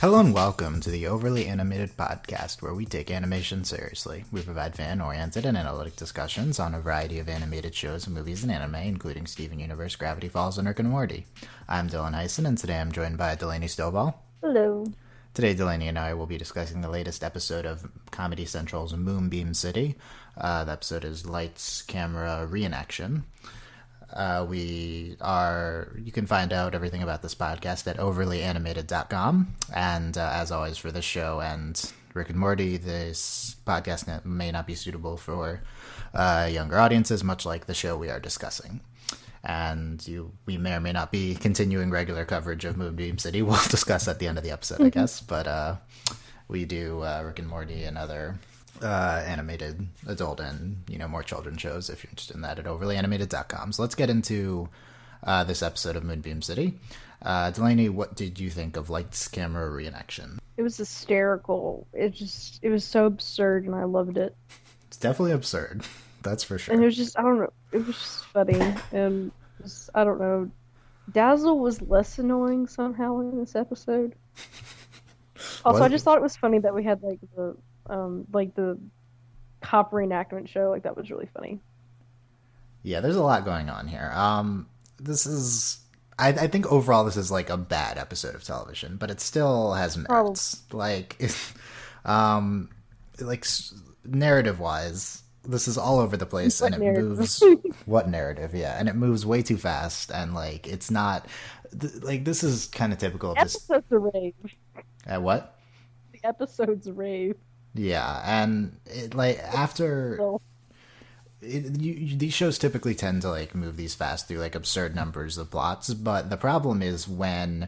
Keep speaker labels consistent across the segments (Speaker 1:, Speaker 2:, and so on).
Speaker 1: Hello and welcome to the Overly Animated Podcast, where we take animation seriously. We provide fan-oriented and analytic discussions on a variety of animated shows and movies and anime, including Steven Universe, Gravity Falls, and Rick and Morty. I'm Dylan Hysen, and today I'm joined by Delaney Stovall.
Speaker 2: Hello.
Speaker 1: Today, Delaney and I will be discussing the latest episode of Comedy Central's Moonbeam City. The episode is Lights, Camera, Re-encaction. You can find out everything about this podcast at overlyanimated.com. And as always, for this show and Rick and Morty, this podcast may not be suitable for younger audiences, much like the show we are discussing. And we may or may not be continuing regular coverage of Moonbeam City. We'll discuss at the end of the episode, I guess. But we do Rick and Morty and other animated adult and more children's shows if you're interested in that at overlyanimated.com. So let's get into this episode of Moonbeam City. Delaney, what did you think of Lights, Camera, Re-encaction?
Speaker 2: It was hysterical. It was so absurd and I loved it.
Speaker 1: It's definitely absurd. That's for sure.
Speaker 2: And it was just, I don't know, it was just funny. And I don't know, Dazzle was less annoying somehow in this episode. Also, I just thought it was funny that we had the cop reenactment show. That was really funny.
Speaker 1: Yeah, there's a lot going on here. I think overall this is a bad episode of television, but it still has merits. Narrative wise, this is all over the place and it moves. What narrative? Yeah, and it moves way too fast, and it's not this is kind of typical of this.
Speaker 2: Episode's a rave.
Speaker 1: At what?
Speaker 2: The episode's a rave.
Speaker 1: Yeah, and these shows typically tend to move these fast through absurd numbers of plots, but the problem is when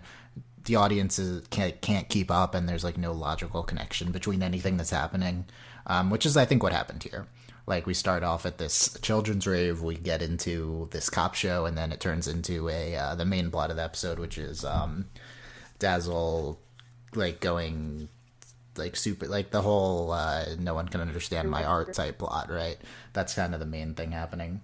Speaker 1: the audiences can't keep up and there's no logical connection between anything that's happening, which is I think what happened here. We start off at this children's rave, we get into this cop show, and then it turns into the main plot of the episode, which is Dazzle going super the whole no one can understand my art type plot, right? That's kind of the main thing happening.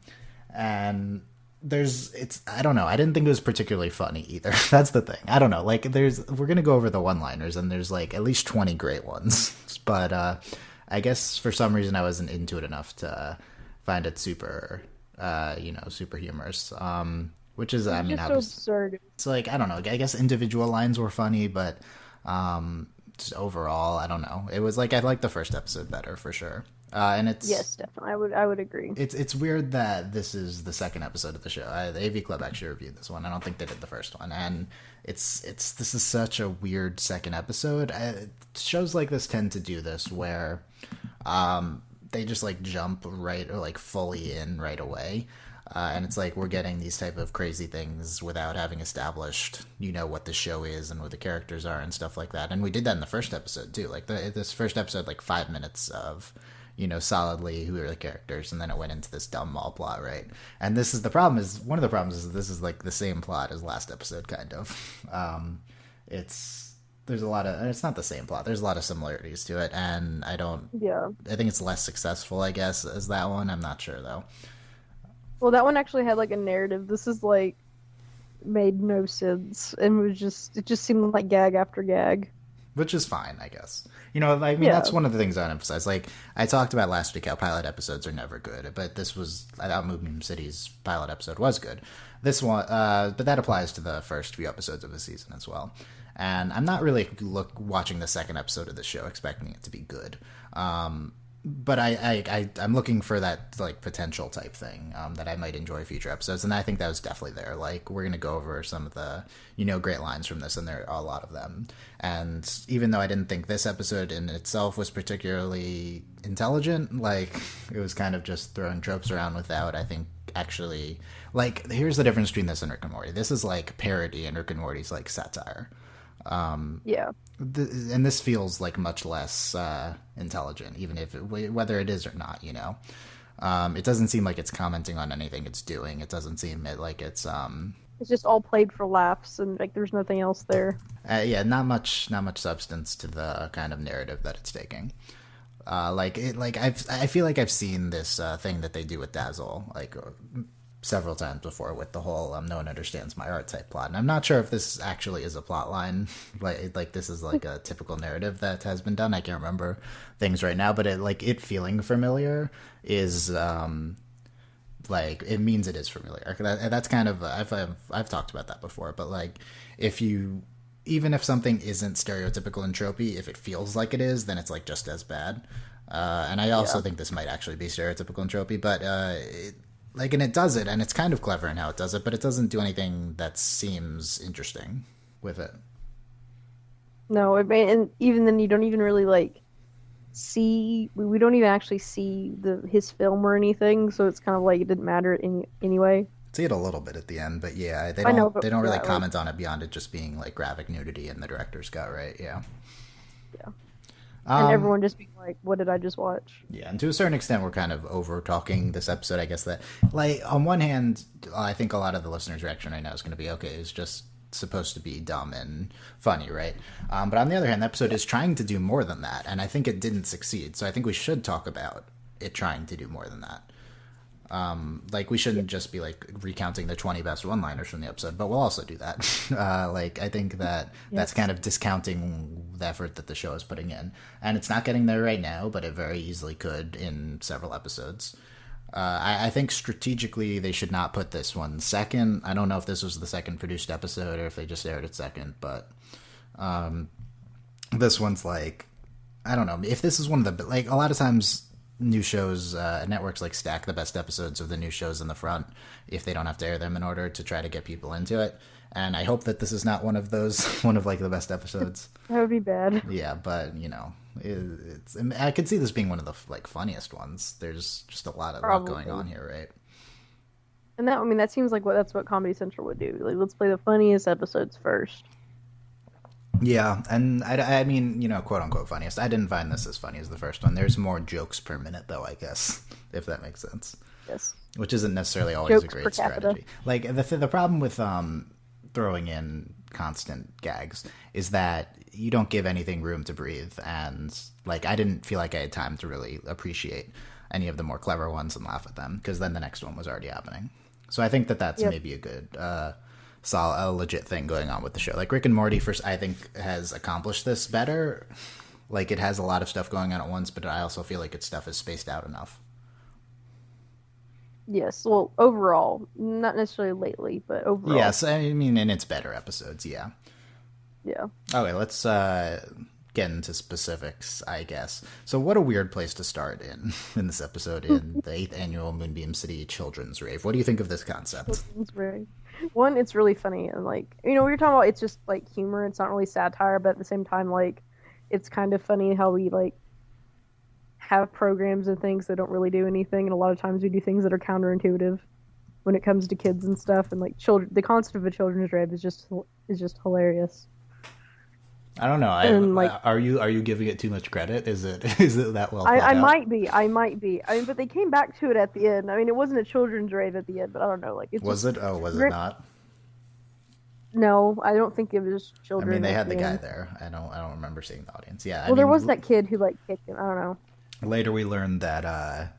Speaker 1: And I don't know, I didn't think it was particularly funny either. That's the thing. I don't know, we're gonna go over the one-liners, and there's at least 20 great ones, but I guess for some reason I wasn't into it enough to find it super super humorous, which is, I mean,
Speaker 2: so absurd.
Speaker 1: It's I don't know, I guess individual lines were funny, but just overall, I don't know. It was I liked the first episode better for sure. And it's,
Speaker 2: yes, definitely. I would agree.
Speaker 1: It's weird that this is the second episode of the show. The AV Club actually reviewed this one. I don't think they did the first one, and this is such a weird second episode. Shows like this tend to do this where they just jump right or fully in right away. And it's we're getting these type of crazy things without having established, what the show is and what the characters are and stuff like that. And we did that in the first episode too. This first episode, 5 minutes of, solidly who are the characters, and then it went into this dumb mall plot, right? And this is the problem. One of the problems is this is the same plot as last episode, kind of. There's a lot of, it's not the same plot. There's a lot of similarities to it, and I think it's less successful, I guess, as that one. I'm not sure though.
Speaker 2: Well, that one actually had a narrative. This is made no sense, and it just seemed like gag after gag.
Speaker 1: Which is fine, I guess. That's one of the things I emphasize. I talked about last week how pilot episodes are never good, but I thought Moonbeam City's pilot episode was good. This one, but that applies to the first few episodes of the season as well. And I'm not really watching the second episode of the show expecting it to be good. But I'm looking for that potential type thing that I might enjoy future episodes, and I think that was definitely there. We're gonna go over some of the great lines from this, and there are a lot of them. And even though I didn't think this episode in itself was particularly intelligent, it was kind of just throwing tropes around without, I think, actually here's the difference between this and Rick and Morty. This is parody, and Rick and Morty's satire. And this feels much less intelligent, even if whether it is or not. It doesn't seem like it's commenting on anything it's doing. It doesn't seem like it's
Speaker 2: just all played for laughs, and there's nothing else there.
Speaker 1: Not much substance to the kind of narrative that it's taking. I feel like I've seen this thing that they do with Dazzle, several times before with the whole no one understands my art type plot, and I'm not sure if this actually is a plot line, like this is like a typical narrative that has been done. I can't remember things right now, but it feeling familiar is like it means it is familiar. That's kind of I've talked about that before, but like if you even if something isn't stereotypical and tropey, if it feels like it is, then it's like just as bad. And I also think this might actually be stereotypical and tropey, but and it does it, and it's kind of clever in how it does it, but it doesn't do anything that seems interesting with it.
Speaker 2: No, and even then, you don't even really like see. We don't even actually see his film or anything, so it's kind of like it didn't matter anyway.
Speaker 1: See it a little bit at the end, but yeah, they don't really comment on it beyond it just being like graphic nudity in the director's cut, right? Yeah.
Speaker 2: Yeah. And everyone just being like, what did I just watch?
Speaker 1: Yeah, and to a certain extent, we're kind of over-talking this episode, I guess. That, like, on one hand, I think a lot of the listeners' reaction right now is going to be, okay, it's just supposed to be dumb and funny, right? But on the other hand, the episode is trying to do more than that, and I think it didn't succeed. So I think we should talk about it trying to do more than that. Like, we shouldn't just be, like, recounting the 20 best one-liners from the episode, but we'll also do that. I think that that's kind of discounting the effort that the show is putting in. And it's not getting there right now, but it very easily could in several episodes. I think strategically they should not put this one second. I don't know if this was the second produced episode or if they just aired it second, but this one's like, I don't know. If this is one of the, like, a lot of times new shows, networks like stack the best episodes of the new shows in the front if they don't have to air them in order to try to get people into it. And I hope that this is not one of those, one of like the best episodes.
Speaker 2: That would be bad.
Speaker 1: Yeah, but you know, I could see this being one of the like funniest ones. There's just a lot going on here, right?
Speaker 2: And that seems like that's what Comedy Central would do. Like, let's play the funniest episodes first.
Speaker 1: Yeah, and I mean, you know, quote unquote funniest. I didn't find this as funny as the first one. There's more jokes per minute, though, I guess, if that makes sense.
Speaker 2: Yes.
Speaker 1: Which isn't necessarily always
Speaker 2: jokes
Speaker 1: a great strategy. Like the problem with throwing in constant gags is that you don't give anything room to breathe, and like I didn't feel like I had time to really appreciate any of the more clever ones and laugh at them, because then the next one was already happening. So I think that's maybe a good a legit thing going on with the show. Like Rick and Morty, first, I think has accomplished this better. Like it has a lot of stuff going on at once, but I also feel like its stuff is spaced out enough.
Speaker 2: Yes, well, overall, not necessarily lately, but overall.
Speaker 1: Yes, I mean in its better episodes, yeah.
Speaker 2: Yeah.
Speaker 1: Okay, let's get into specifics, I guess. So what a weird place to start in this episode, in the 8th annual Moonbeam City Children's Rave. What do you think of this concept?
Speaker 2: Children's Rave. One, it's really funny, and like, you know, we were talking about, it's just like humor, it's not really satire, but at the same time, like, it's kind of funny how we like have programs and things that don't really do anything, and a lot of times we do things that are counterintuitive when it comes to kids and stuff, and like children. The concept of a children's rave is just hilarious.
Speaker 1: I don't know. Are you giving it too much credit? Is it that well thought out?
Speaker 2: I might be. I mean, but they came back to it at the end. I mean, it wasn't a children's rave at the end, but I don't know. Like, it
Speaker 1: was it? Oh, was it not?
Speaker 2: No, I don't think it was children.
Speaker 1: I mean, they had the guy there. I don't remember seeing the audience. Yeah.
Speaker 2: Well, there was that kid who like kicked him. I don't know.
Speaker 1: Later, we learned that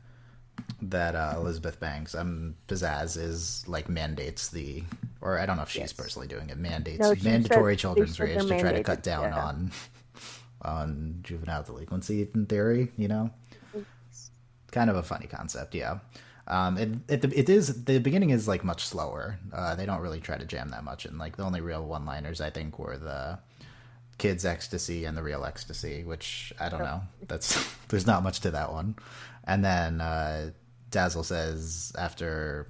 Speaker 1: Elizabeth Banks, Pizzazz, is like mandates or I don't know if she's personally doing it. Mandatory children's raves to try to cut down on juvenile delinquency in theory. You know, kind of a funny concept. Yeah. The beginning is like much slower. They don't really try to jam that much, and like the only real one-liners I think were the kids ecstasy and the real ecstasy, which I don't know. There's not much to that one. And then Dazzle says after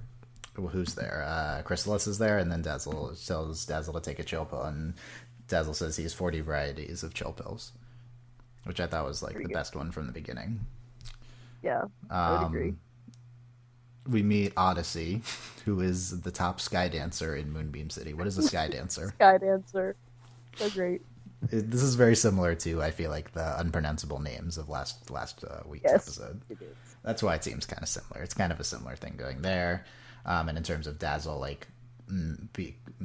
Speaker 1: who's there? Chrysalis is there, and then Dazzle tells Dazzle to take a chill pill, and Dazzle says he has 40 varieties of chill pills, which I thought was like the best one from the beginning.
Speaker 2: Yeah, I would agree.
Speaker 1: We meet Odyssey, who is the top sky dancer in Moonbeam City. What is a sky dancer?
Speaker 2: Sky dancer. So great.
Speaker 1: This is very similar to, I feel like, the unpronounceable names of last week's episode.
Speaker 2: It is.
Speaker 1: That's why it seems kind of similar. It's kind of a similar thing going there. And in terms of Dazzle, like,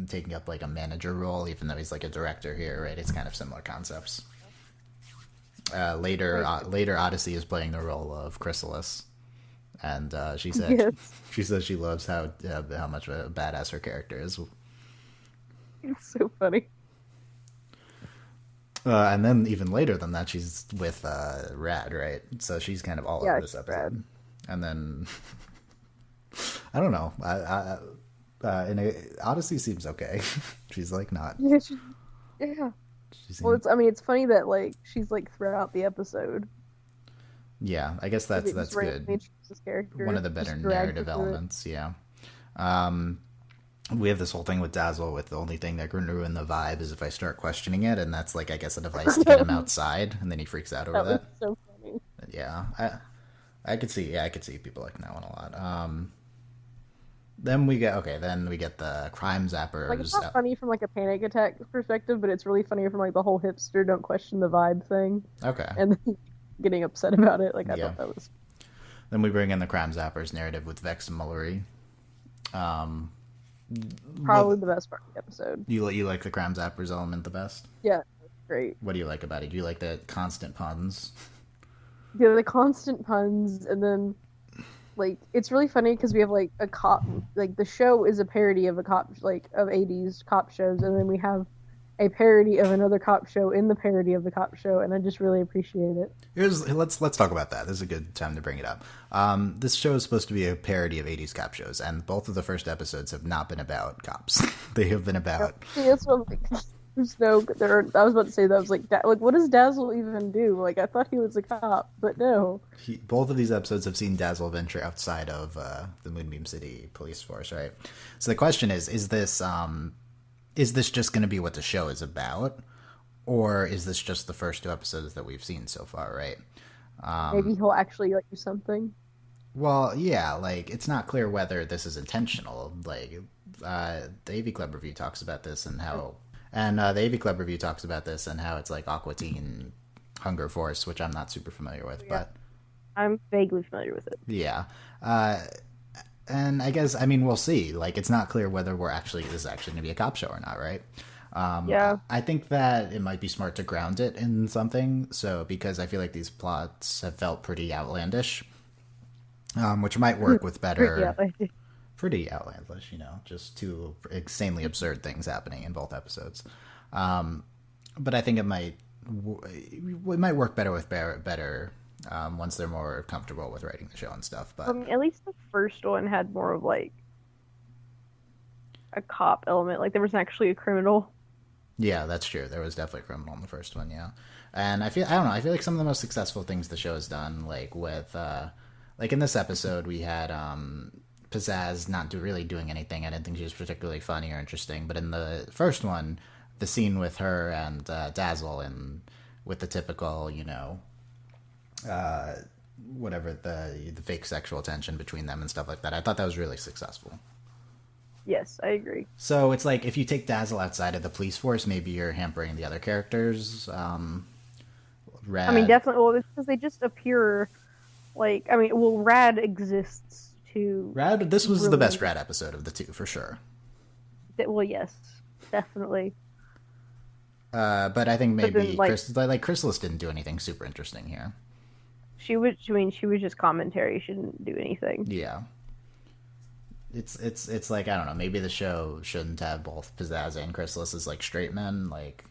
Speaker 1: taking up, like, a manager role, even though he's, like, a director here, right? It's kind of similar concepts. Later, Odyssey is playing the role of Chrysalis. and
Speaker 2: Yes,
Speaker 1: she says she loves how much of a badass her character is.
Speaker 2: it's so funny.
Speaker 1: And then even later than that, she's with Rad, right? So she's kind of all
Speaker 2: Yeah,
Speaker 1: over this
Speaker 2: she's
Speaker 1: episode.
Speaker 2: rad.
Speaker 1: And then I don't know. Odyssey seems okay. She's like not.
Speaker 2: Yeah, yeah.
Speaker 1: She
Speaker 2: Well,
Speaker 1: seems,
Speaker 2: it's funny that like she's like throughout the episode.
Speaker 1: yeah, I guess
Speaker 2: Like, it
Speaker 1: that's
Speaker 2: just randomly
Speaker 1: good.
Speaker 2: introduces this character.
Speaker 1: One of the better
Speaker 2: Just drags
Speaker 1: narrative
Speaker 2: her through it.
Speaker 1: elements. Yeah. Um, we have this whole thing with Dazzle with the only thing that can ruin the vibe is if I start questioning it, and that's like I guess a device to get him outside, and then he freaks out over
Speaker 2: That was
Speaker 1: that.
Speaker 2: so funny.
Speaker 1: Yeah, I could see people liking that one a lot. Then we get the crime zappers.
Speaker 2: Like it's not funny from like a panic attack perspective, but it's really funny from like the whole hipster don't question the vibe thing,
Speaker 1: Okay.
Speaker 2: and then getting upset about it. Like I
Speaker 1: Yeah.
Speaker 2: thought that was
Speaker 1: Then we bring in the crime zappers narrative with Vex and Mallory.
Speaker 2: probably the best part of the episode.
Speaker 1: You like the crime zappers element the best?
Speaker 2: Yeah, it's great.
Speaker 1: What do you like about it? Do you like the constant puns?
Speaker 2: Yeah, the constant puns, and then like it's really funny because we have like a cop. Like the show is a parody of a cop, like of '80s cop shows, and then we have a parody of another cop show in the parody of the cop show, and I just really appreciate it.
Speaker 1: Let's talk about that. This is a good time to bring it up. This show is supposed to be a parody of '80s cop shows, and both of the first episodes have not been about cops. They have been about
Speaker 2: See, that's what I'm like. There's no. I was about to say that. I was like, what does Dazzle even do? Like, I thought he was a cop, but no.
Speaker 1: both of these episodes have seen Dazzle venture outside of the Moonbeam City police force, right? So the question is this just going to be what the show is about, or is this just the first 2 episodes that we've seen so far, right?
Speaker 2: Maybe he'll actually like do something.
Speaker 1: Well, yeah, like it's not clear whether this is intentional. Like the AV Club review talks about this and how, it's like Aqua Teen Hunger Force, which I'm not super familiar with,
Speaker 2: Yeah.
Speaker 1: but
Speaker 2: I'm vaguely familiar with it.
Speaker 1: yeah. And I guess we'll see. Like it's not clear whether this is actually going to be a cop show or not, right?
Speaker 2: Yeah.
Speaker 1: I think that it might be smart to ground it in something. So because I feel like these plots have felt pretty outlandish, which might work with better.
Speaker 2: Yeah,
Speaker 1: Pretty outlandish, just two insanely absurd things happening in both episodes. But I think it might work better with better once they're more comfortable with writing the show and stuff. But
Speaker 2: at least the first one had more of like a cop element. Like there was actually a criminal.
Speaker 1: yeah, that's true. There was definitely a criminal in the first one, yeah. And I don't know. I feel like some of the most successful things the show has done, like with like in this episode, we had Pizzazz not really doing anything. I didn't think she was particularly funny or interesting. But in the first one, the scene with her and Dazzle and with the typical, whatever the fake sexual tension between them and stuff like that, I thought that was really successful.
Speaker 2: Yes, I agree.
Speaker 1: So it's like if you take Dazzle outside of the police force, maybe you're hampering the other characters. Rad.
Speaker 2: I mean, definitely. Well, it's because they just appear like. I mean, well, Rad exists to.
Speaker 1: Rad. This was the
Speaker 2: really-
Speaker 1: best Rad episode of the two for sure.
Speaker 2: Well, yes, definitely.
Speaker 1: But I think
Speaker 2: But
Speaker 1: maybe
Speaker 2: then, like-
Speaker 1: Chrysalis didn't do anything super interesting here.
Speaker 2: She was. I mean, she was just commentary. She didn't do anything.
Speaker 1: Yeah. It's like I don't know. Maybe the show shouldn't have both Pizzazz and Chrysalis as like straight men, like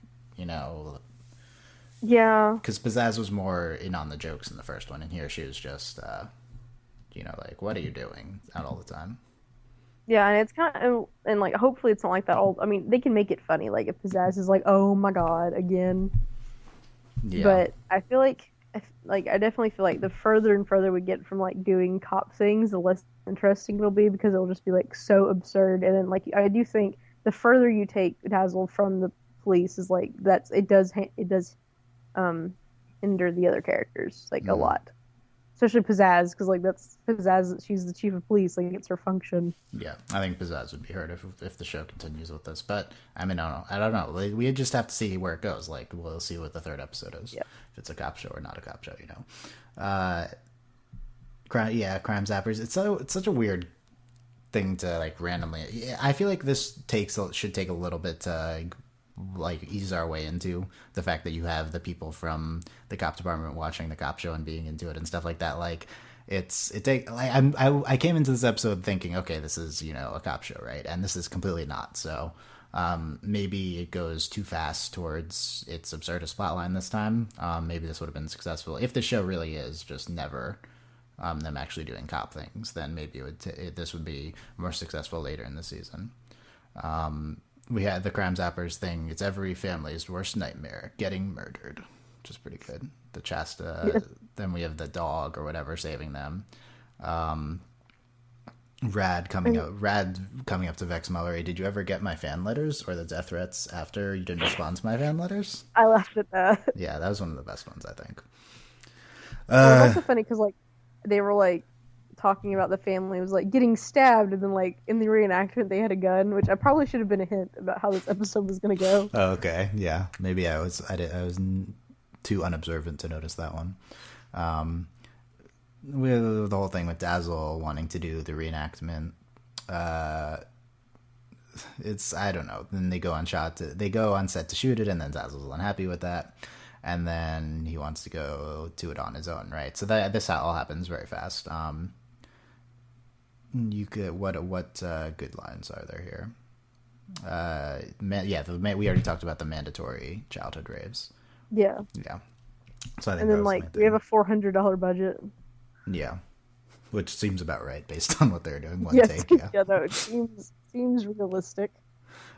Speaker 2: Yeah.
Speaker 1: because Pizzazz was more in on the jokes in the first one, and here she was just like what are you doing out all the time.
Speaker 2: Yeah, and it's kind of and like hopefully it's not like that all. I mean, they can make it funny. Like if Pizzazz is like, "Oh my god, again."
Speaker 1: Yeah.
Speaker 2: But I feel like I definitely feel like the further and further we get from like doing cop things, the less interesting it'll be because it'll just be like so absurd. And then like I do think the further you take Dazzle from the police is like it does hinder the other characters like a lot, especially Pizzazz because like that's Pizzazz. She's the chief of police. Like it's her function.
Speaker 1: Yeah, I think Pizzazz would be hurt if the show continues with this. But I mean, I don't know. Like, we just have to see where it goes. Like we'll see what the third episode is.
Speaker 2: Yeah.
Speaker 1: If it's a cop show or not a cop show, crime zappers. It's such a weird thing to like randomly. Yeah, I feel like this should take a little bit to like ease our way into the fact that you have the people from the cop department watching the cop show and being into it and stuff like that. Like I came into this episode thinking, okay, this is, a cop show, right? And this is completely not. So maybe it goes too fast towards its absurdist plotline this time. Maybe this would have been successful if the show really is just never them actually doing cop things. Then maybe this would be more successful later in the season. We had the Crime Zappers thing. It's every family's worst nightmare: getting murdered, which is pretty good. The Chasta. Yeah. Then we have the dog or whatever saving them. Rad coming up to Vex Mallory. Did you ever get my fan letters or the death threats after you didn't respond to my fan letters?
Speaker 2: I laughed at that.
Speaker 1: Yeah, that was one of the best ones, I think.
Speaker 2: Well, it's also funny because they were talking about the family was getting stabbed, and then in the reenactment they had a gun, which I probably should have been a hint about how this episode was going to go.
Speaker 1: Oh, okay, yeah, maybe I was too unobservant to notice that one. With the whole thing with Dazzle wanting to do the reenactment, it's, I don't know. Then they go on set to shoot it, and then Dazzle's unhappy with that, and then he wants to go do it on his own, right? So this all happens very fast. You could what good lines are there here? We already talked about the mandatory childhood raves.
Speaker 2: Yeah.
Speaker 1: So I think,
Speaker 2: and then we have a $400 budget.
Speaker 1: Yeah, which seems about right based on what they're doing. One
Speaker 2: yes.
Speaker 1: take. Yeah.
Speaker 2: Yeah, no, it seems realistic.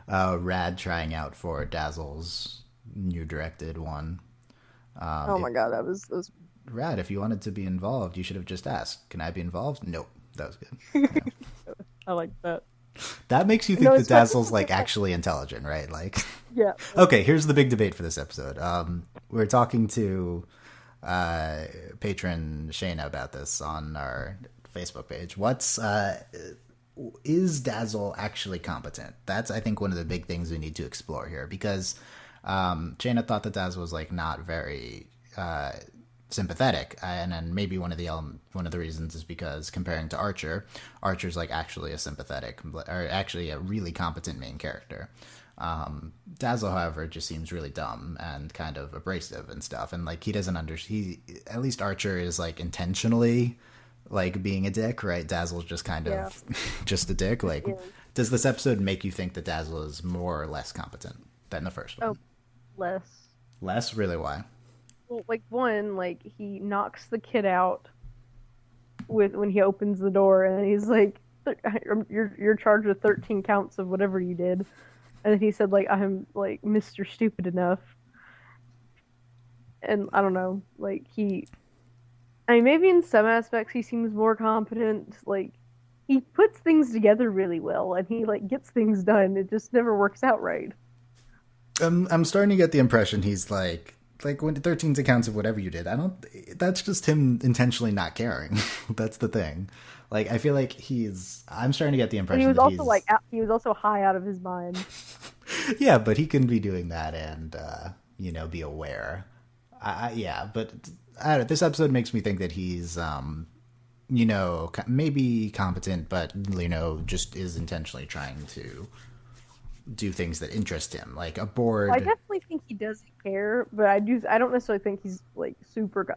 Speaker 1: Rad trying out for Dazzle's new directed one.
Speaker 2: Oh my god, that was
Speaker 1: Rad. If you wanted to be involved, you should have just asked, "Can I be involved?" Nope, that was good. Yeah.
Speaker 2: I like that.
Speaker 1: That makes you think that Dazzle's actually intelligent, right?
Speaker 2: Yeah.
Speaker 1: Okay, here's the big debate for this episode. We're talking to patron Shayna about this on our Facebook page. Is Dazzle actually competent? That's, I think, one of the big things we need to explore here, because Shayna thought that Dazzle was not very sympathetic, and then maybe one of the reasons is because comparing to Archer's actually a sympathetic, or actually a really competent main character. Dazzle, however, just seems really dumb and kind of abrasive and stuff, and he doesn't at least Archer is intentionally being a dick, right? Dazzle's just kind of just a dick. Does this episode make you think that Dazzle is more or less competent than the first one?
Speaker 2: Oh,
Speaker 1: less. Really? Why?
Speaker 2: Well, one, he knocks the kid out when he opens the door, and he's you're charged with 13 counts of whatever you did. And then he said, I'm, Mr. Stupid Enough. And I don't know, maybe in some aspects he seems more competent. He puts things together really well, and he, gets things done. It just never works out right.
Speaker 1: I'm starting to get the impression he's, when 13 accounts of whatever you did, that's just him intentionally not caring. That's the thing. I feel I'm starting to get the impression
Speaker 2: he was he was also high out of his mind.
Speaker 1: Yeah, but he can be doing that and, be aware. But this episode makes me think that he's, maybe competent, but, just is intentionally trying to do things that interest him, a board.
Speaker 2: I definitely think he doesn't care, but I don't necessarily think he's super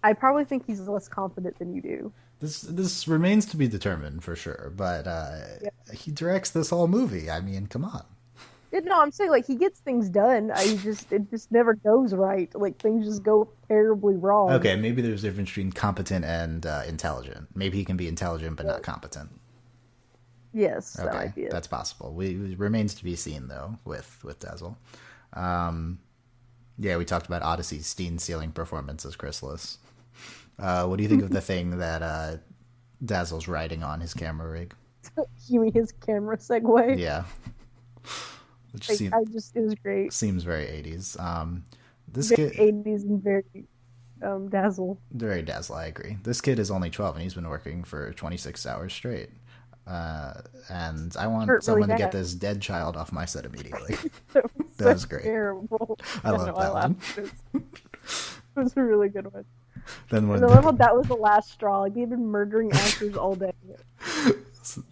Speaker 2: I probably think he's less confident than you do.
Speaker 1: This remains to be determined for sure, but he directs this whole movie. I mean, come on.
Speaker 2: No, I'm saying he gets things done. It just never goes right. Things just go terribly wrong.
Speaker 1: Okay, maybe there's a difference between competent and intelligent. Maybe he can be intelligent but not competent.
Speaker 2: Yes,
Speaker 1: okay,
Speaker 2: that might be it.
Speaker 1: That's possible. It remains to be seen though with Dazzle. We talked about Odyssey's Steen-sealing performance as Chrysalis. What do you think of the thing that Dazzle's riding on his camera rig?
Speaker 2: You mean his camera segue?
Speaker 1: Yeah. Which
Speaker 2: it was great.
Speaker 1: Seems very 80s. This
Speaker 2: very
Speaker 1: kid
Speaker 2: 80s and very Dazzle.
Speaker 1: Very Dazzle, I agree. This kid is only 12 and he's been working for 26 hours straight. And I want someone to get this dead child off my set immediately. That was great.
Speaker 2: Terrible.
Speaker 1: I love that one.
Speaker 2: It was a really good one.
Speaker 1: Then when
Speaker 2: that was the last straw. They've been murdering actors all day.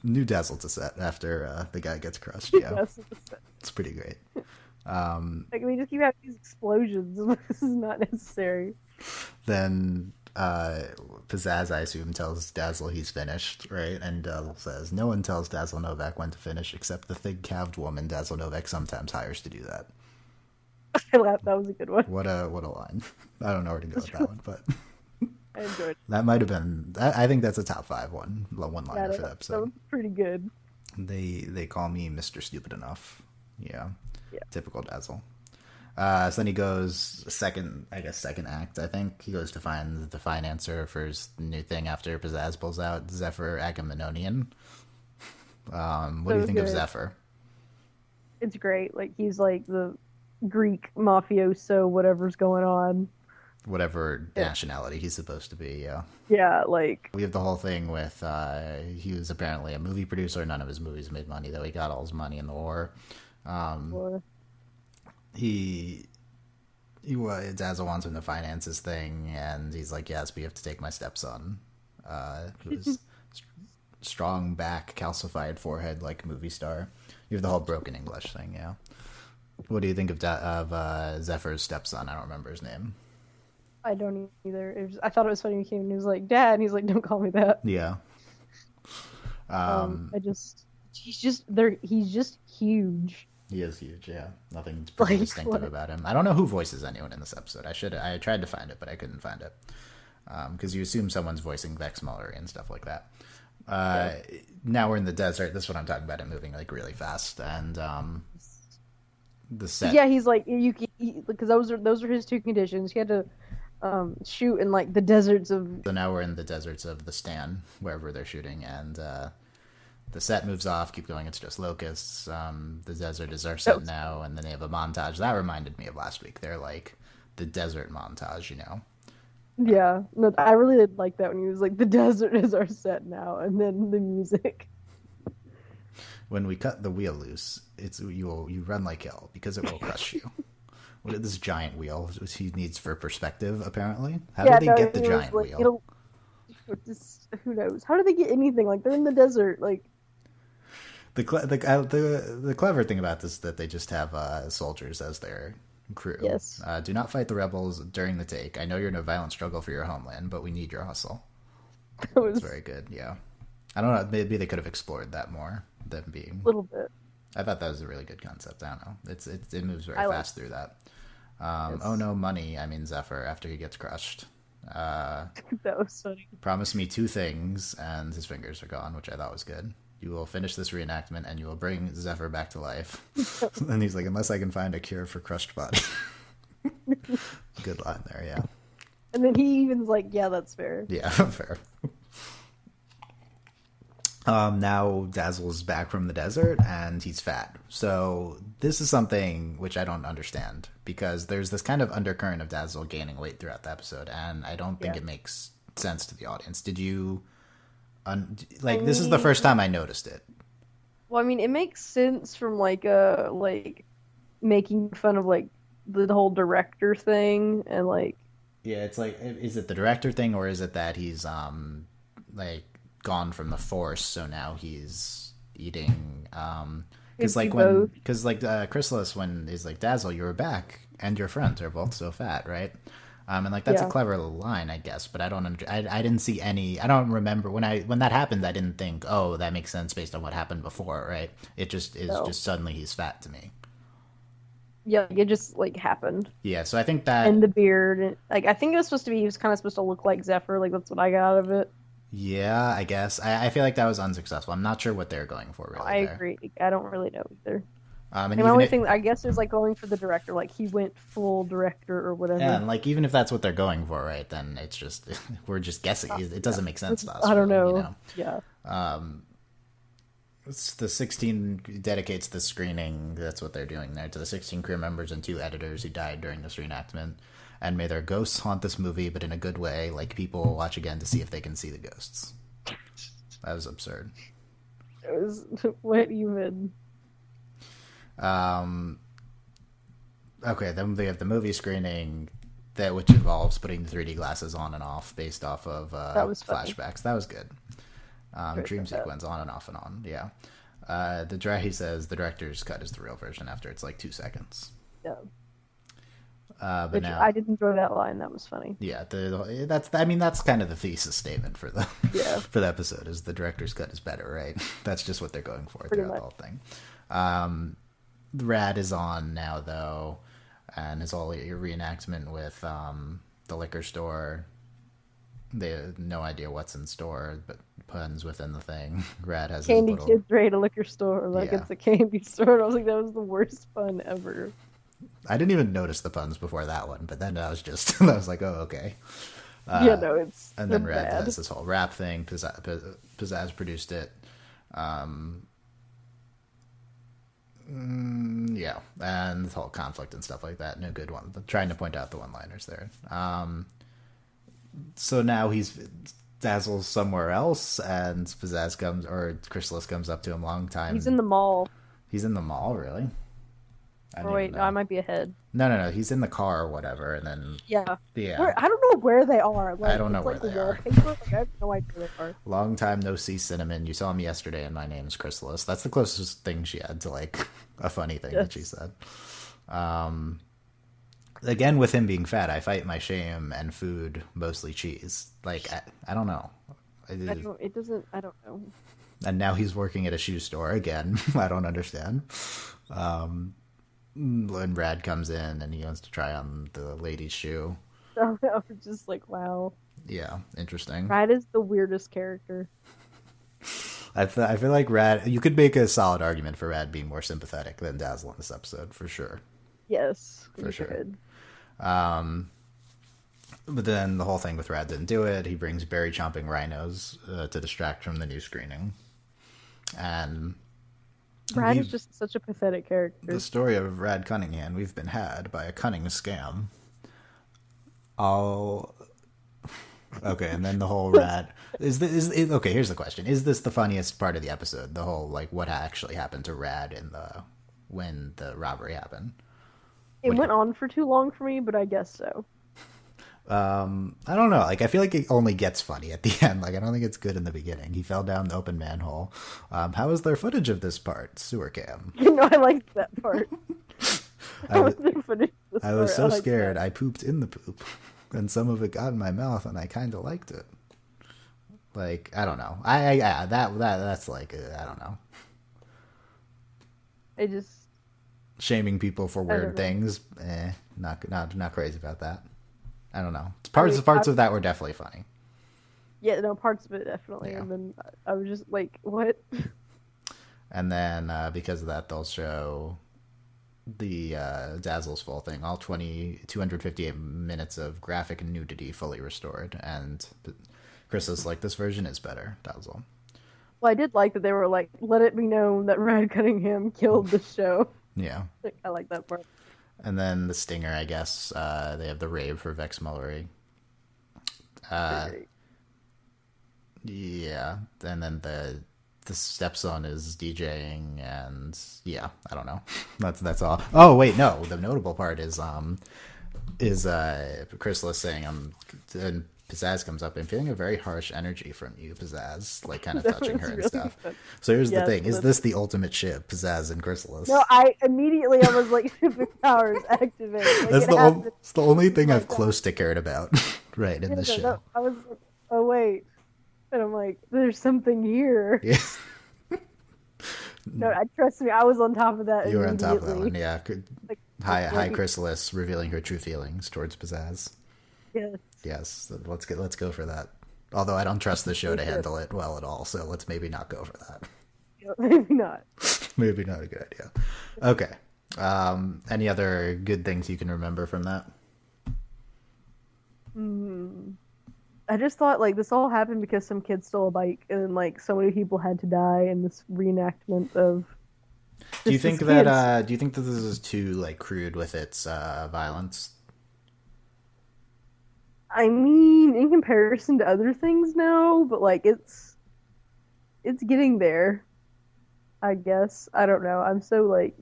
Speaker 1: New Dazzle to set after the guy gets crushed. Yeah, it's pretty great.
Speaker 2: We just keep having these explosions. This is not necessary.
Speaker 1: Then Pizzazz, I assume, tells Dazzle he's finished, right? And Dazzle says, no one tells Dazzle Novak when to finish except the thick-calved woman Dazzle Novak sometimes hires to do that.
Speaker 2: I laughed. That was a good one.
Speaker 1: What a line. I don't know where to go with that one, but
Speaker 2: I enjoyed it.
Speaker 1: that might have been, I think that's a top 5 one-liner for the episode.
Speaker 2: That was pretty good.
Speaker 1: They call me Mr. Stupid Enough. Yeah.
Speaker 2: Yeah.
Speaker 1: Typical Dazzle. So then he goes second act, I think. He goes to find the financer for his new thing after Pizzazz pulls out Zephyr Agamemnonian. What do you think of Zephyr?
Speaker 2: It's great. Like, he's like the Greek mafioso, whatever's going on.
Speaker 1: Whatever nationality he's supposed to be, yeah.
Speaker 2: Yeah, like...
Speaker 1: We have the whole thing with, he was apparently a movie producer. None of his movies made money, though he got all his money in the war. Dazzle wants him to finance his thing, and he's like, yes, but you have to take my stepson. Who's strong back, calcified forehead, like movie star. You have the whole broken English thing, yeah. What do you think of Zephyr's stepson? I don't remember his name.
Speaker 2: I don't either. I thought it was funny when he came and he was like, Dad, and he's like, don't call me that.
Speaker 1: Yeah.
Speaker 2: He's just huge.
Speaker 1: He is huge, yeah. Nothing's pretty distinctive about him. I don't know who voices anyone in this episode. I tried to find it, but I couldn't find it. Because you assume someone's voicing Vex Mullery and stuff like that. Now we're in the desert. This is what I'm talking about. It moving like really fast, and the set.
Speaker 2: Yeah, he's like because those are his two conditions. He had to shoot in like the deserts of.
Speaker 1: So now we're in the deserts of the Stan, wherever they're shooting, and the set moves off. Keep going. It's just locusts. The desert is our set now, and then they have a montage. That reminded me of last week. They're like the desert montage, you know.
Speaker 2: Yeah, no, I really did like that when he was like, the desert is our set now, and then the music.
Speaker 1: When we cut the wheel loose, you run like hell because it will crush you. What is this giant wheel he needs for perspective, apparently? How did they get the giant wheel?
Speaker 2: Who knows? How did they get anything? Like, they're in the desert, like...
Speaker 1: The clever thing about this is that they just have soldiers as their crew.
Speaker 2: Yes.
Speaker 1: Do not fight the rebels during the take. I know you're in a violent struggle for your homeland, but we need your hustle. It's very good, yeah. I don't know, maybe they could have explored that more than being...
Speaker 2: A little bit.
Speaker 1: I thought that was a really good concept. I don't know. It moves very fast through that. Oh no, money, I mean Zephyr, after he gets crushed.
Speaker 2: That was funny.
Speaker 1: Promise me 2 things, and his fingers are gone, which I thought was good. You will finish this reenactment, and you will bring Zephyr back to life. And he's like, unless I can find a cure for crushed body. Good line there, yeah.
Speaker 2: And then he even's like, yeah, that's fair.
Speaker 1: Yeah, fair. Now Dazzle's back from the desert, and he's fat. So this is something which I don't understand, because there's this kind of undercurrent of Dazzle gaining weight throughout the episode, and I don't think it makes sense to the audience. Did you... this is the first time I noticed it.
Speaker 2: Well, I mean, it makes sense from making fun of like the whole director thing and like.
Speaker 1: Yeah, it's like, is it the director thing, or is it that he's gone from the Force, so now he's eating? Because Chrysalis, when he's like, Dazzle, you were back, and your friends are both so fat, right? And like that's a clever line, I guess, but I don't. I didn't see any. I don't remember when that happened. I didn't think, oh, that makes sense based on what happened before, right? It just is just suddenly he's fat to me.
Speaker 2: Yeah, it just like happened.
Speaker 1: Yeah, so I think that
Speaker 2: and the beard, I think it was supposed to be. He was kind of supposed to look like Zephyr. Like that's what I got out of it.
Speaker 1: Yeah, I guess. I feel like that was unsuccessful. I'm not sure what they're going for. Really,
Speaker 2: I agree. I don't really know either.
Speaker 1: And
Speaker 2: the only thing I guess is like going for the director, like he went full director or whatever.
Speaker 1: Yeah, and like even if that's what they're going for, right? Then it's just we're just guessing. It doesn't make sense to us.
Speaker 2: I don't know. Yeah.
Speaker 1: It's the 16 dedicates the screening. That's what they're doing there to the 16 crew members and 2 editors who died during this reenactment. And may their ghosts haunt this movie, but in a good way. Like people watch again to see if they can see the ghosts. That was absurd.
Speaker 2: It was what even.
Speaker 1: Okay, then they have the movie screening, which involves putting the 3D glasses on and off based off of flashbacks. That was good. Dream sequence on and off and on. Yeah. He says the director's cut is the real version after it's like 2 seconds.
Speaker 2: Yeah.
Speaker 1: But
Speaker 2: Which
Speaker 1: now,
Speaker 2: I did enjoy that line. That was funny.
Speaker 1: yeah, that's kind of the thesis statement for the
Speaker 2: Yeah,
Speaker 1: for the episode is the director's cut is better, right? That's just what they're going for
Speaker 2: pretty
Speaker 1: throughout the
Speaker 2: much.
Speaker 1: whole thing. Rad is on now though, and it's all your reenactment with the liquor store. They have no idea what's in store, but puns within the thing. Rad has his
Speaker 2: Candy
Speaker 1: little
Speaker 2: kids raid a liquor store like
Speaker 1: Yeah.
Speaker 2: it's a candy store. And I was like, that was the worst fun ever.
Speaker 1: I didn't even notice the puns before that one, but then I was just I was like, oh okay.
Speaker 2: Yeah, no, it's
Speaker 1: And
Speaker 2: they're
Speaker 1: then Rad
Speaker 2: bad.
Speaker 1: does this whole rap thing. Pizzazz produced it. Yeah, and this whole conflict and stuff like that. No good one. Trying to point out the one-liners there. So now he's Dazzle's somewhere else, and Pizzazz comes or Chrysalis comes up to him. Long time.
Speaker 2: He's in the mall.
Speaker 1: He's in the mall, really. I
Speaker 2: Or
Speaker 1: didn't
Speaker 2: wait,
Speaker 1: even
Speaker 2: no,
Speaker 1: know.
Speaker 2: I might be ahead.
Speaker 1: No. He's in the car or whatever, and then
Speaker 2: Yeah.
Speaker 1: yeah.
Speaker 2: I don't know where they are. Like,
Speaker 1: I don't know
Speaker 2: it's
Speaker 1: where
Speaker 2: like
Speaker 1: they are.
Speaker 2: wallpaper. Like, I have no idea where they are.
Speaker 1: Long time no see, Cinnamon. You saw him yesterday, and my name's Chrysalis. That's the closest thing she had to like a funny thing that she
Speaker 2: Yes.
Speaker 1: said. Again, with him being fat, I fight my shame and food, mostly cheese. Like I don't know.
Speaker 2: It doesn't. I don't know.
Speaker 1: And now he's working at a shoe store again. I don't understand. When Brad comes in and he wants to try on the lady's shoe.
Speaker 2: So I was just like, wow.
Speaker 1: Yeah, interesting.
Speaker 2: Brad is the weirdest character.
Speaker 1: I feel like Rad. You could make a solid argument for Rad being more sympathetic than Dazzle in this episode, for sure.
Speaker 2: Yes,
Speaker 1: For
Speaker 2: you
Speaker 1: sure.
Speaker 2: could.
Speaker 1: But then the whole thing with Rad didn't do it. He brings berry chomping rhinos to distract from the new screening. And
Speaker 2: Brad is
Speaker 1: we've-
Speaker 2: just such a pathetic character.
Speaker 1: the story of Rad Cunningham, we've been had by a cunning scam. All okay, and then the whole Rad okay. Here's the question: is this the funniest part of the episode? The whole like what actually happened to Rad in when the robbery happened?
Speaker 2: It went on for too long for me, but I guess so.
Speaker 1: I don't know. Like, I feel like it only gets funny at the end. Like, I don't think it's good in the beginning. He fell down the open manhole. How is there footage of this part? Sewer cam.
Speaker 2: You know, I liked that part.
Speaker 1: I was
Speaker 2: I
Speaker 1: so
Speaker 2: liked
Speaker 1: scared.
Speaker 2: that.
Speaker 1: I pooped in the poop, and some of it got in my mouth, and I kind of liked it. Like, I don't know. That's like I don't know.
Speaker 2: I just
Speaker 1: Shaming people for
Speaker 2: don't
Speaker 1: weird
Speaker 2: know.
Speaker 1: things. Not crazy about that. I don't know. Parts of that were definitely funny.
Speaker 2: yeah, no parts of it definitely,
Speaker 1: Yeah.
Speaker 2: and then I was just like, what?
Speaker 1: And then because of that, they'll show the Dazzle's full thing, all 258 minutes of graphic nudity fully restored. And Chris is like, this version is better, Dazzle.
Speaker 2: Well, I did like that they were like, let it be known that Rad Cunningham killed the show.
Speaker 1: Yeah.
Speaker 2: Like, I like that part.
Speaker 1: And then the stinger, I guess, they have the rave for Vex Mullery.
Speaker 2: Great.
Speaker 1: Yeah. And then the stepson is DJing, and yeah, I don't know. That's all. Oh wait, no. The notable part is Chrysalis saying and Pizzazz comes up and feeling a very harsh energy from you, Pizzazz, like kind of
Speaker 2: That
Speaker 1: touching
Speaker 2: was
Speaker 1: her and
Speaker 2: really
Speaker 1: stuff.
Speaker 2: fun.
Speaker 1: So here's the
Speaker 2: Yes,
Speaker 1: thing: is
Speaker 2: that's-
Speaker 1: this the ultimate ship, Pizzazz and Chrysalis?
Speaker 2: No, I was like, shipping powers activate. Like,
Speaker 1: That's
Speaker 2: it happened.
Speaker 1: it's the only thing I've
Speaker 2: like that.
Speaker 1: close to cared about, right in this
Speaker 2: Yeah,
Speaker 1: show.
Speaker 2: no, I was like, oh wait, and I'm like, there's something here.
Speaker 1: Yeah,
Speaker 2: No, trust me, I was on top of that.
Speaker 1: you were on top of that one.
Speaker 2: immediately.
Speaker 1: Yeah,
Speaker 2: Like,
Speaker 1: hi,
Speaker 2: like,
Speaker 1: Chrysalis, revealing her true feelings towards Pizzazz.
Speaker 2: Yes.
Speaker 1: Yes, let's go for that. Although I don't trust the show to handle it well at all, so let's maybe not go for that.
Speaker 2: Maybe not.
Speaker 1: Maybe not a good idea. Okay. Any other good things you can remember from that?
Speaker 2: I just thought like this all happened because some kid stole a bike, and then like so many people had to die in this reenactment of.
Speaker 1: Do you
Speaker 2: just
Speaker 1: think
Speaker 2: these
Speaker 1: that
Speaker 2: kids.
Speaker 1: do you think that this is too like crude with its violence?
Speaker 2: I mean, in comparison to other things, no, but like it's getting there. I guess I don't know. I'm so like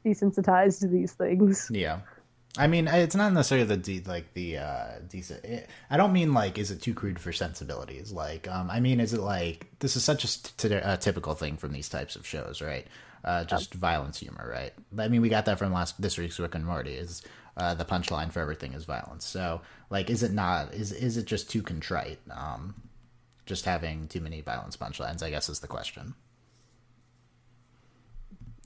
Speaker 2: desensitized to these things.
Speaker 1: Yeah. I mean, it's not necessarily decent. I don't mean like, is it too crude for sensibilities? Like, I mean, is it like this is such a typical thing from these types of shows, right? just violence humor, right? I mean, we got that from this week's Rick and Morty. Is the punchline for everything is violence? So, like, is it not? Is it just too contrite? Just having too many violence punchlines, I guess, is the question.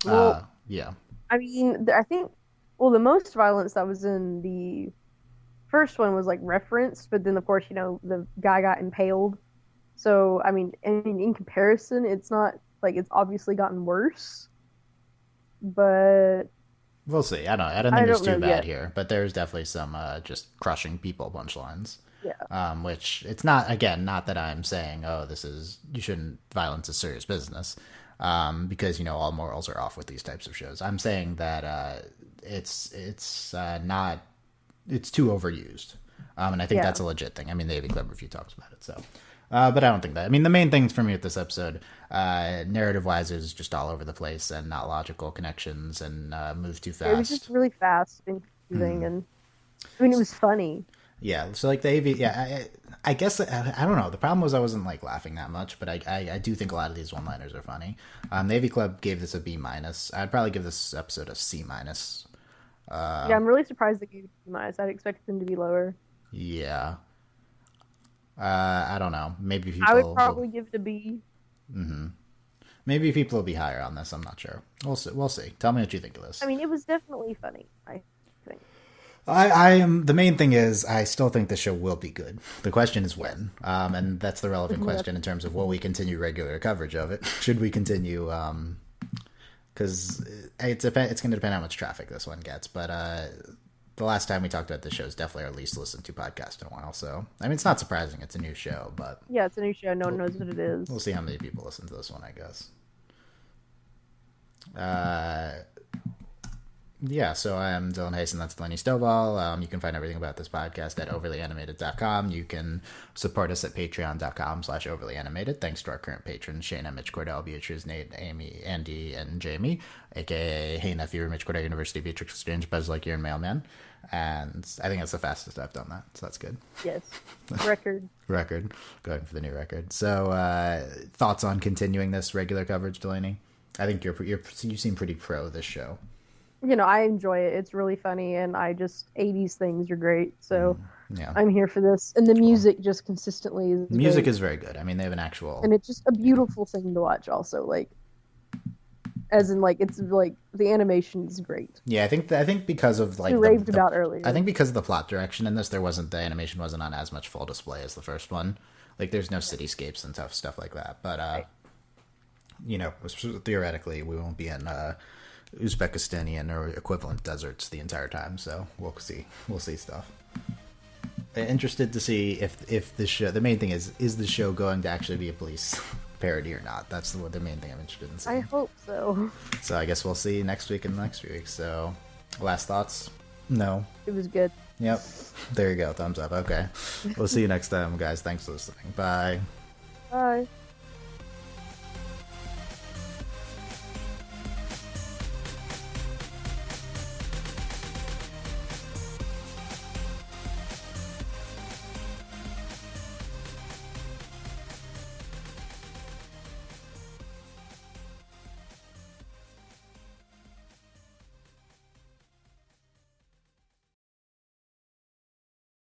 Speaker 2: Well,
Speaker 1: yeah.
Speaker 2: I mean, I think, well, the most violence that was in the first one was like referenced, but then of course, the guy got impaled. So, I mean, in comparison, it's not like it's obviously gotten worse, but
Speaker 1: we'll see. I don't think it's too bad here, but there's definitely some just crushing people punchlines.
Speaker 2: Yeah.
Speaker 1: Which it's not, again, not that I'm saying, oh, you shouldn't, violence is serious business, because, all morals are off with these types of shows. I'm saying that it's not, it's too overused. And I think that's a legit thing. I mean, the AV Club review talks about it, so. But I don't think that. I mean, the main things for me with this episode, narrative-wise, is just all over the place and not logical connections and moves too fast.
Speaker 2: It was just really fast and confusing, and I mean, it was funny.
Speaker 1: Yeah, so like the AV, I guess I don't know. The problem was I wasn't like laughing that much, but I do think a lot of these one-liners are funny. The AV Club gave this a B-. I'd probably give this episode a C-.
Speaker 2: Yeah, I'm really surprised they gave it a B-. I'd expect them to be lower.
Speaker 1: Yeah. I don't know. Maybe people.
Speaker 2: I would probably give it a B.
Speaker 1: Mm-hmm. Maybe people will be higher on this. I'm not sure. We'll see. We'll see. Tell me what you think of this.
Speaker 2: I mean, it was definitely funny, I think.
Speaker 1: I am. The main thing is, I still think the show will be good. The question is when, and that's the relevant question in terms of will we continue regular coverage of it? Should we continue? Because it's going to depend how much traffic this one gets. But the last time we talked about this show is definitely our least listened to podcast in a while. So I mean, it's not surprising. It's a new show, but
Speaker 2: yeah, it's a new show. No one knows what it is.
Speaker 1: We'll see how many people listen to this one, I guess. Yeah, so I'm Dylan Hysen, that's Delaney Stovall. You can find everything about this podcast at overlyanimated.com. You can support us at patreon.com/overlyanimated. Thanks to our current patrons, Shayna, Mitch Cordell, Beatrice, Nate, Amy, Andy, and Jamie, aka Hey Nephew, Mitch Cordell, University, Beatrix Exchange, Buzz Lightyear, and Mailman. And I think that's the fastest I've done that, so that's good.
Speaker 2: Yes. Record.
Speaker 1: Going for the new record. So, thoughts on continuing this regular coverage, Delaney? I think you seem pretty pro this show.
Speaker 2: I enjoy it. It's really funny, and 80s things are great. So
Speaker 1: yeah.
Speaker 2: I'm here for this. And the music just consistently is
Speaker 1: music
Speaker 2: great.
Speaker 1: is very good. I mean, they have an actual...
Speaker 2: And it's just a beautiful thing to watch also. Like, as in, like, it's like the animation is great.
Speaker 1: Yeah, I think because of like
Speaker 2: we raved about earlier.
Speaker 1: I think because of the plot direction in this, the animation wasn't on as much full display as the first one. Like, there's no cityscapes and stuff like that. But right. Theoretically, we won't be in Uzbekistanian or equivalent deserts the entire time, so we'll see stuff. Interested to see if this show, the main thing is the show going to actually be a police parody or not? That's the main thing I'm interested in seeing.
Speaker 2: I hope so.
Speaker 1: So I guess we'll see next week and the next few weeks. So last thoughts? No.
Speaker 2: It was good.
Speaker 1: Yep. There you go. Thumbs up. Okay. We'll see you next time, guys. Thanks for listening. Bye.
Speaker 2: Bye.